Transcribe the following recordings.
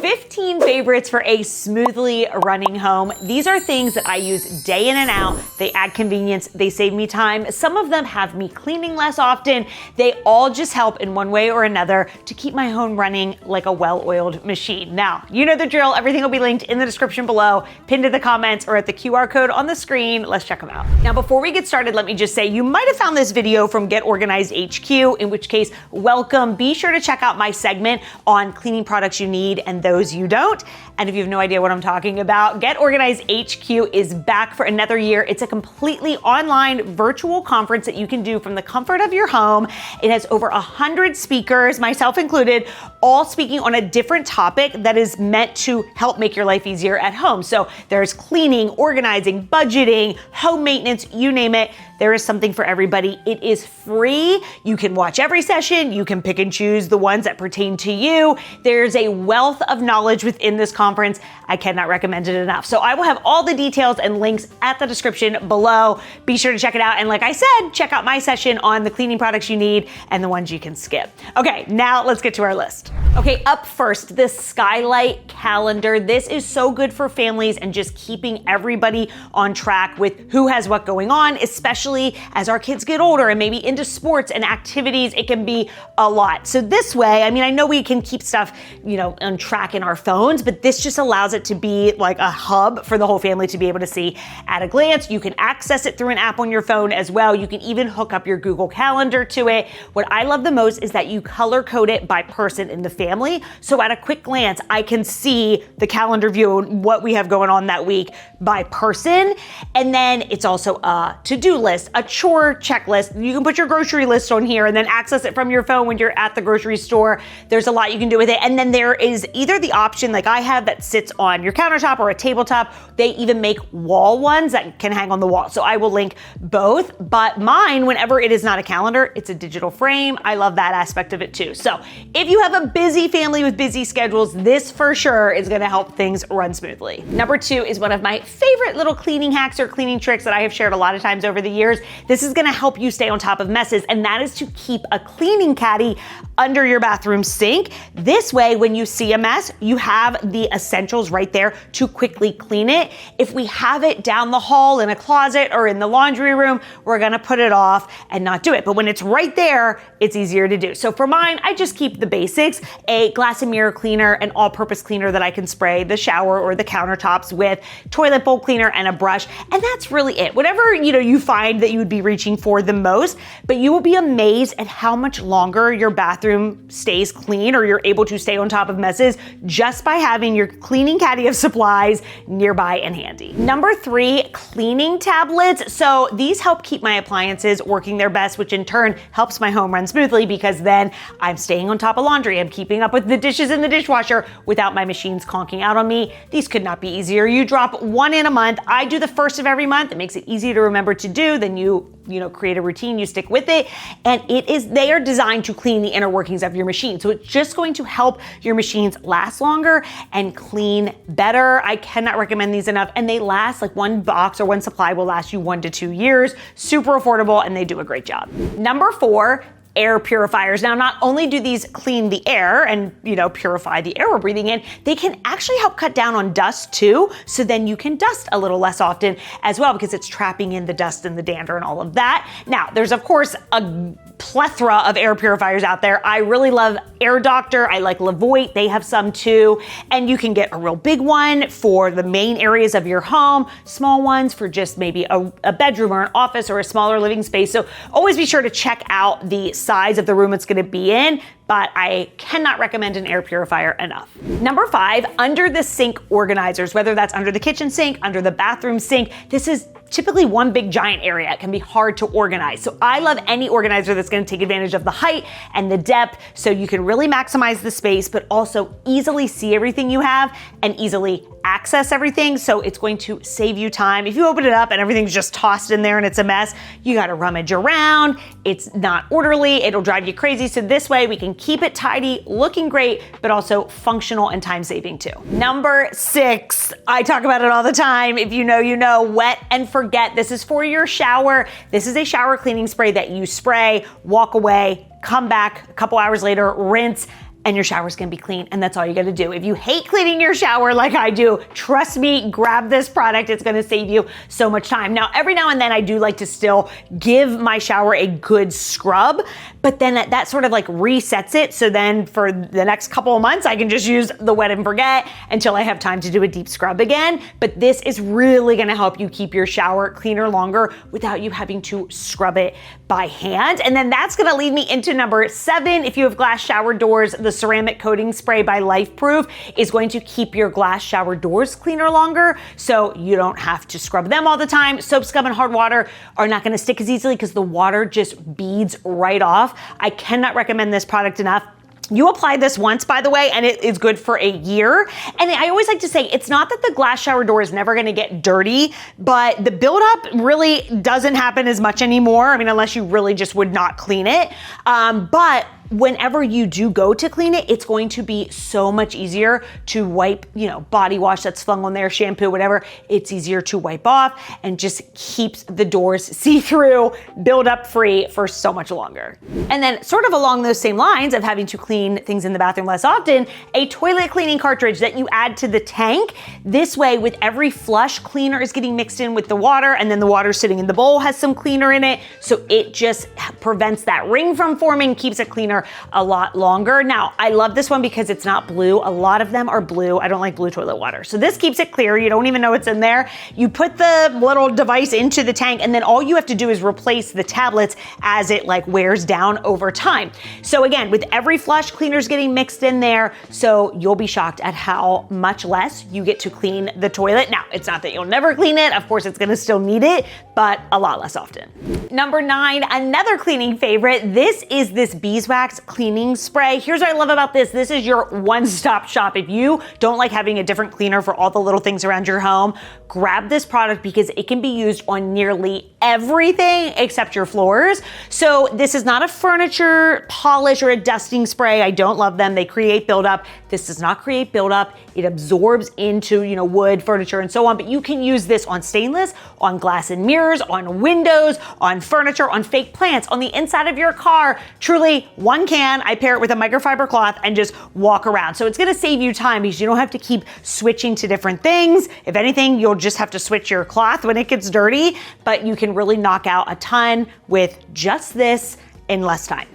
15 favorites for a smoothly running home. These are things that I use day in and out. They add convenience, they save me time. Some of them have me cleaning less often. They all just help in one way or another to keep my home running like a well-oiled machine. Now, you know the drill. Everything will be linked in the description below, pinned to the comments, or at the QR code on the screen. Let's check them out. Now, before we get started, let me just say you might have found this video from Get Organized HQ, in which case, welcome. Be sure to check out my segment on cleaning products you need and those you don't. And if you have no idea what I'm talking about, Get Organized HQ is back for another year. It's a completely online virtual conference that you can do from the comfort of your home. It has over 100 speakers, myself included, all speaking on a different topic that is meant to help make your life easier at home. So there's cleaning, organizing, budgeting, home maintenance, you name it. There is something for everybody. It is free. You can watch every session. You can pick and choose the ones that pertain to you. There's a wealth of knowledge within this conference. I cannot recommend it enough. So I will have all the details and links at the description below. Be sure to check it out. And like I said, check out my session on the cleaning products you need and the ones you can skip. Okay, now let's get to our list. Okay, up first, the Skylight calendar. This is so good for families and just keeping everybody on track with who has what going on, especially as our kids get older and maybe into sports and activities. It can be a lot. So this way, I mean, I know we can keep stuff, on track in our phones, but this just allows it to be like a hub for the whole family to be able to see at a glance. You can access it through an app on your phone as well. You can even hook up your Google Calendar to it. What I love the most is that you color code it by person in the family. So at a quick glance, I can see the calendar view and what we have going on that week by person. And then it's also a to-do list, a chore checklist. You can put your grocery list on here and then access it from your phone when you're at the grocery store. There's a lot you can do with it. And then there is either the option like I have that sits on your countertop or a tabletop. They even make wall ones that can hang on the wall. So I will link both, but mine, whenever it is not a calendar, it's a digital frame. I love that aspect of it too. So if you have a busy family with busy schedules, this for sure is gonna help things run smoothly. Number 2 is one of my favorite little cleaning hacks or cleaning tricks that I have shared a lot of times over the years. This is gonna help you stay on top of messes, and that is to keep a cleaning caddy under your bathroom sink. This way, when you see a mess, you have the essentials right there to quickly clean it. If we have it down the hall in a closet or in the laundry room, we're gonna put it off and not do it. But when it's right there, it's easier to do. So for mine, I just keep the basics, a glass and mirror cleaner, an all-purpose cleaner that I can spray the shower or the countertops with, toilet bowl cleaner, and a brush. And that's really it. Whatever, you find that you would be reaching for the most, but you will be amazed at how much longer your bathroom stays clean or you're able to stay on top of messes just by having your cleaning caddy of supplies nearby and handy. Number 3, cleaning tablets. So these help keep my appliances working their best, which in turn helps my home run smoothly because then I'm staying on top of laundry. I'm keeping up with the dishes in the dishwasher without my machines conking out on me. These could not be easier. You drop one in a month. I do the first of every month. It makes it easy to remember to do. Then you create a routine, you stick with it. And they are designed to clean the inner workings of your machine. So it's just going to help your machines last longer and clean better. I cannot recommend these enough. And they last, like one box or one supply will last you 1 to 2 years. Super affordable, and they do a great job. Number 4, air purifiers. Now, not only do these clean the air and, purify the air we're breathing in, they can actually help cut down on dust too. So then you can dust a little less often as well because it's trapping in the dust and the dander and all of that. Now, there's of course a plethora of air purifiers out there. I really love Air Doctor. I like Levoit. They have some too. And you can get a real big one for the main areas of your home, small ones for just maybe a bedroom or an office or a smaller living space. So always be sure to check out the size of the room it's going to be in, but I cannot recommend an air purifier enough. Number 5, under the sink organizers, whether that's under the kitchen sink, under the bathroom sink. This is typically one big giant area. It can be hard to organize. So I love any organizer that's going to take advantage of the height and the depth so you can really maximize the space, but also easily see everything you have and easily access everything. So it's going to save you time. If you open it up and everything's just tossed in there and it's a mess, you got to rummage around. It's not orderly. It'll drive you crazy. So this way we can keep it tidy, looking great, but also functional and time saving too. Number 6, I talk about it all the time. If you know, you know, wet and forget. This is for your shower. This is a shower cleaning spray that you spray, walk away, come back a couple hours later, rinse. and your shower's gonna be clean, and that's all you gotta do. If you hate cleaning your shower like I do, trust me, grab this product. It's gonna save you so much time. Now, every now and then I do like to still give my shower a good scrub, but then that sort of like resets it. So then for the next couple of months, I can just use the wet and forget until I have time to do a deep scrub again. But this is really gonna help you keep your shower cleaner longer without you having to scrub it by hand. And then that's gonna lead me into number 7. If you have glass shower doors, the ceramic coating spray by LifeProof is going to keep your glass shower doors cleaner longer, so you don't have to scrub them all the time. Soap, scum, and hard water are not gonna stick as easily because the water just beads right off. I cannot recommend this product enough. You apply this once, by the way, and it is good for a year. And I always like to say, it's not that the glass shower door is never gonna get dirty, but the buildup really doesn't happen as much anymore. I mean, unless you really just would not clean it. But whenever you do go to clean it, it's going to be so much easier to wipe, body wash that's flung on there, shampoo, whatever. It's easier to wipe off and just keeps the doors see-through, build-up free for so much longer. And then sort of along those same lines of having to clean things in the bathroom less often, a toilet cleaning cartridge that you add to the tank. This way, with every flush, cleaner is getting mixed in with the water, and then the water sitting in the bowl has some cleaner in it. So it just prevents that ring from forming, keeps it cleaner a lot longer. Now, I love this one because it's not blue. A lot of them are blue. I don't like blue toilet water. So this keeps it clear. You don't even know it's in there. You put the little device into the tank, and then all you have to do is replace the tablets as it like wears down over time. So again, with every flush, cleaner's getting mixed in there. So you'll be shocked at how much less you get to clean the toilet. Now, it's not that you'll never clean it. Of course, it's gonna still need it, but a lot less often. Number 9, another cleaning favorite. This is this beeswax cleaning spray. Here's what I love about this. This is your one-stop shop. If you don't like having a different cleaner for all the little things around your home, grab this product because it can be used on nearly everything except your floors. So this is not a furniture polish or a dusting spray. I don't love them. They create buildup. This does not create buildup. It absorbs into, wood, furniture, and so on, but you can use this on stainless, on glass and mirrors, on windows, on furniture, on fake plants, on the inside of your car. Truly, one can. I pair it with a microfiber cloth and just walk around. So it's gonna save you time because you don't have to keep switching to different things. If anything, you'll just have to switch your cloth when it gets dirty, but you can really knock out a ton with just this in less time.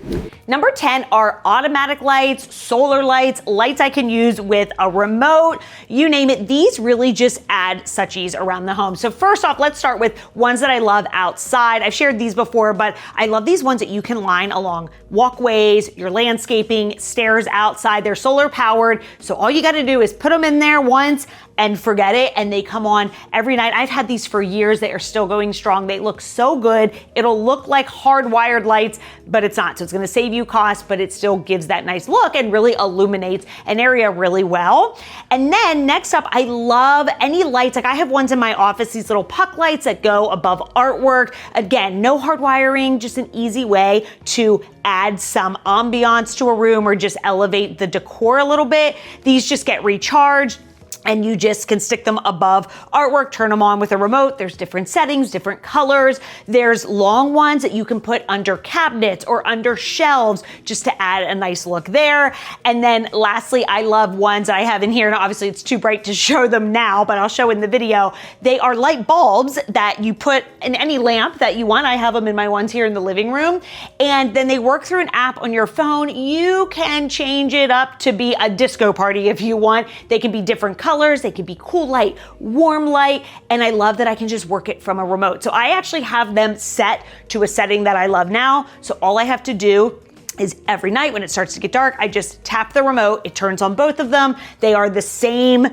Number 10 are automatic lights, solar lights, lights I can use with a remote, you name it. These really just add such ease around the home. So first off, let's start with ones that I love outside. I've shared these before, but I love these ones that you can line along walkways, your landscaping, stairs outside. They're solar powered. So all you gotta do is put them in there once and forget it, and they come on every night. I've had these for years. They are still going strong. They look so good. It'll look like hardwired lights, but it's not. So it's gonna save you cost, but it still gives that nice look and really illuminates an area really well. And then next up, I love any lights. Like I have ones in my office, these little puck lights that go above artwork. Again, no hard wiring, just an easy way to add some ambiance to a room or just elevate the decor a little bit. These just get recharged, and you just can stick them above artwork, turn them on with a remote. There's different settings, different colors. There's long ones that you can put under cabinets or under shelves just to add a nice look there. And then lastly, I love ones I have in here, and obviously it's too bright to show them now, but I'll show in the video. They are light bulbs that you put in any lamp that you want. I have them in my ones here in the living room. And then they work through an app on your phone. You can change it up to be a disco party if you want. They can be different colors. They can be cool light, warm light, and I love that I can just work it from a remote. So I actually have them set to a setting that I love now. So all I have to do is every night when it starts to get dark, I just tap the remote. It turns on both of them. They are the same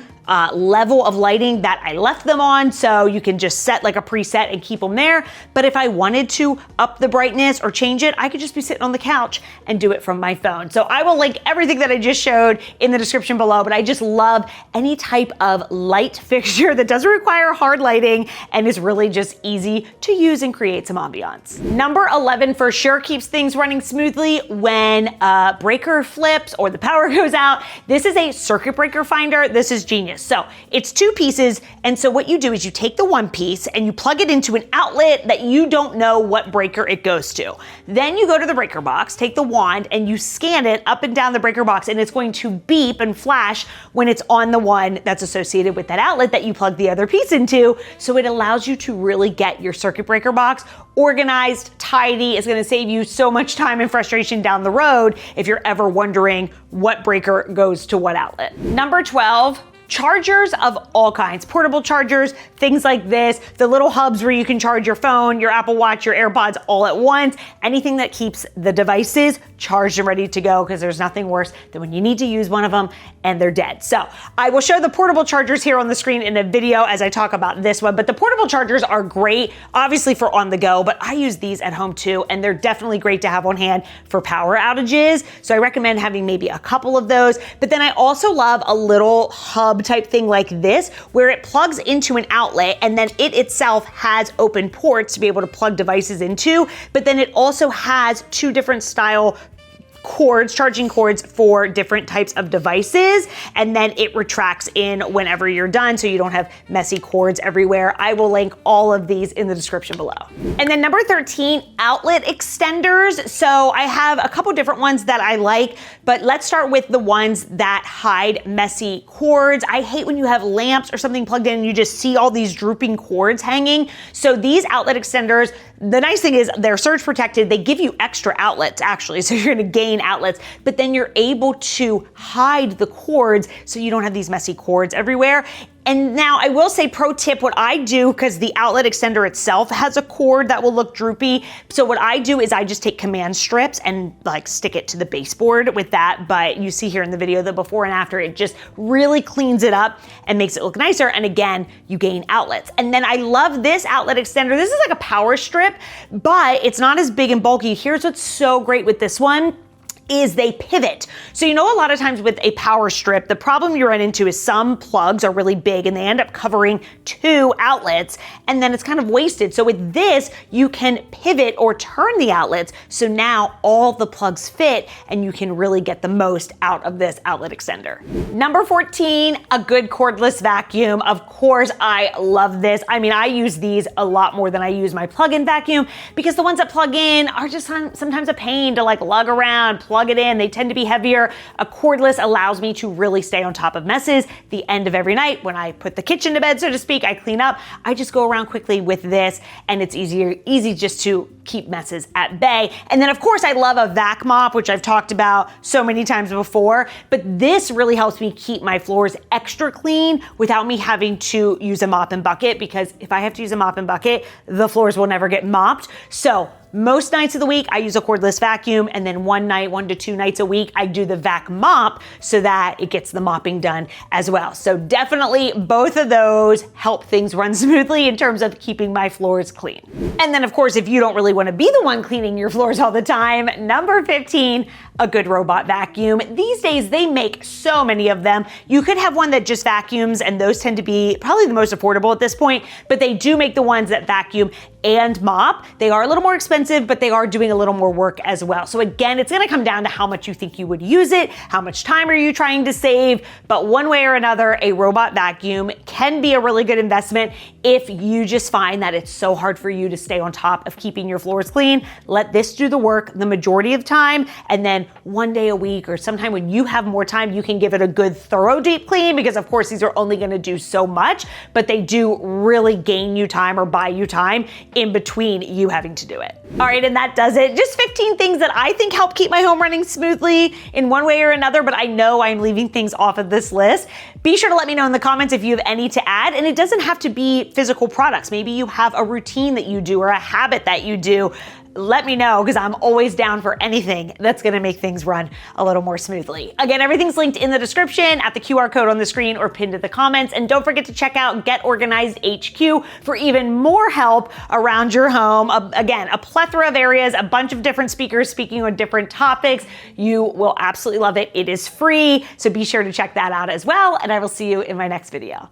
level of lighting that I left them on, so you can just set like a preset and keep them there. But if I wanted to up the brightness or change it, I could just be sitting on the couch and do it from my phone. So I will link everything that I just showed in the description below, but I just love any type of light fixture that doesn't require hard lighting and is really just easy to use and create some ambiance. Number 11 for sure keeps things running smoothly when a breaker flips or the power goes out. This is a circuit breaker finder. This is genius. obvious. So it's 2 pieces. And so what you do is you take the one piece and you plug it into an outlet that you don't know what breaker it goes to. Then you go to the breaker box, take the wand, and you scan it up and down the breaker box, and it's going to beep and flash when it's on the one that's associated with that outlet that you plug the other piece into. So it allows you to really get your circuit breaker box organized, tidy. It's gonna save you so much time and frustration down the road if you're ever wondering what breaker goes to what outlet. Number 12, chargers of all kinds, portable chargers, things like this, the little hubs where you can charge your phone, your Apple Watch, your AirPods all at once, anything that keeps the devices charged and ready to go, because there's nothing worse than when you need to use one of them and they're dead. So I will show the portable chargers here on the screen in a video as I talk about this one, but the portable chargers are great, obviously for on the go, but I use these at home too, and they're definitely great to have on hand for power outages. So I recommend having maybe a couple of those, but then I also love a little hub type thing like this, where it plugs into an outlet and then it itself has open ports to be able to plug devices into, but then it also has 2 different style cords, charging cords for different types of devices, and then it retracts in whenever you're done so you don't have messy cords everywhere. I will link all of these in the description below. And then number 13, outlet extenders. So I have a couple different ones that I like, but let's start with the ones that hide messy cords. I hate when you have lamps or something plugged in and you just see all these drooping cords hanging. So these outlet extenders, the nice thing is they're surge protected. They give you extra outlets actually, so you're gonna gain outlets, but then you're able to hide the cords so you don't have these messy cords everywhere. And now I will say, pro tip, what I do, because the outlet extender itself has a cord that will look droopy. So what I do is I just take command strips and like stick it to the baseboard with that. But you see here in the video, the before and after, it just really cleans it up and makes it look nicer. And again, you gain outlets. And then I love this outlet extender. This is like a power strip, but it's not as big and bulky. Here's what's so great with this one is they pivot. So you know, a lot of times with a power strip, the problem you run into is some plugs are really big and they end up covering 2 outlets, and then it's kind of wasted. So with this, you can pivot or turn the outlets, so now all the plugs fit and you can really get the most out of this outlet extender. Number 14, a good cordless vacuum. Of course, I love this. I mean, I use these a lot more than I use my plug-in vacuum, because the ones that plug in are just sometimes a pain to like lug around, plug it in. They tend to be heavier. A cordless allows me to really stay on top of messes. The end of every night, when I put the kitchen to bed, so to speak, I clean up, I just go around quickly with this, and it's easy just to keep messes at bay. And then of course I love a vac mop, which I've talked about so many times before, but this really helps me keep my floors extra clean without me having to use a mop and bucket, because if I have to use a mop and bucket, the floors will never get mopped. So most nights of the week, I use a cordless vacuum, and then 1 to 2 nights a week, I do the vac mop so that it gets the mopping done as well. So definitely both of those help things run smoothly in terms of keeping my floors clean. And then of course, if you don't really want to be the one cleaning your floors all the time, number 15, a good robot vacuum. These days, they make so many of them. You could have one that just vacuums, and those tend to be probably the most affordable at this point, but they do make the ones that vacuum and mop. They are a little more expensive, but they are doing a little more work as well. So again, it's gonna come down to how much you think you would use it, how much time are you trying to save, but one way or another, a robot vacuum can be a really good investment if you just find that it's so hard for you to stay on top of keeping your floors clean. Let this do the work the majority of time, and then 1 day a week or sometime when you have more time, you can give it a good thorough deep clean, because of course these are only gonna do so much, but they do really gain you time or buy you time in between you having to do it. All right, and that does it. Just 15 things that I think help keep my home running smoothly in one way or another, but I know I'm leaving things off of this list. Be sure to let me know in the comments if you have any to add, and it doesn't have to be physical products. Maybe you have a routine that you do or a habit that you do. Let me know, because I'm always down for anything that's gonna make things run a little more smoothly. Again, everything's linked in the description, at the QR code on the screen, or pinned to the comments. And don't forget to check out Get Organized HQ for even more help around your home. Again, a plethora of areas, a bunch of different speakers speaking on different topics. You will absolutely love it. It is free, so be sure to check that out as well. And I will see you in my next video.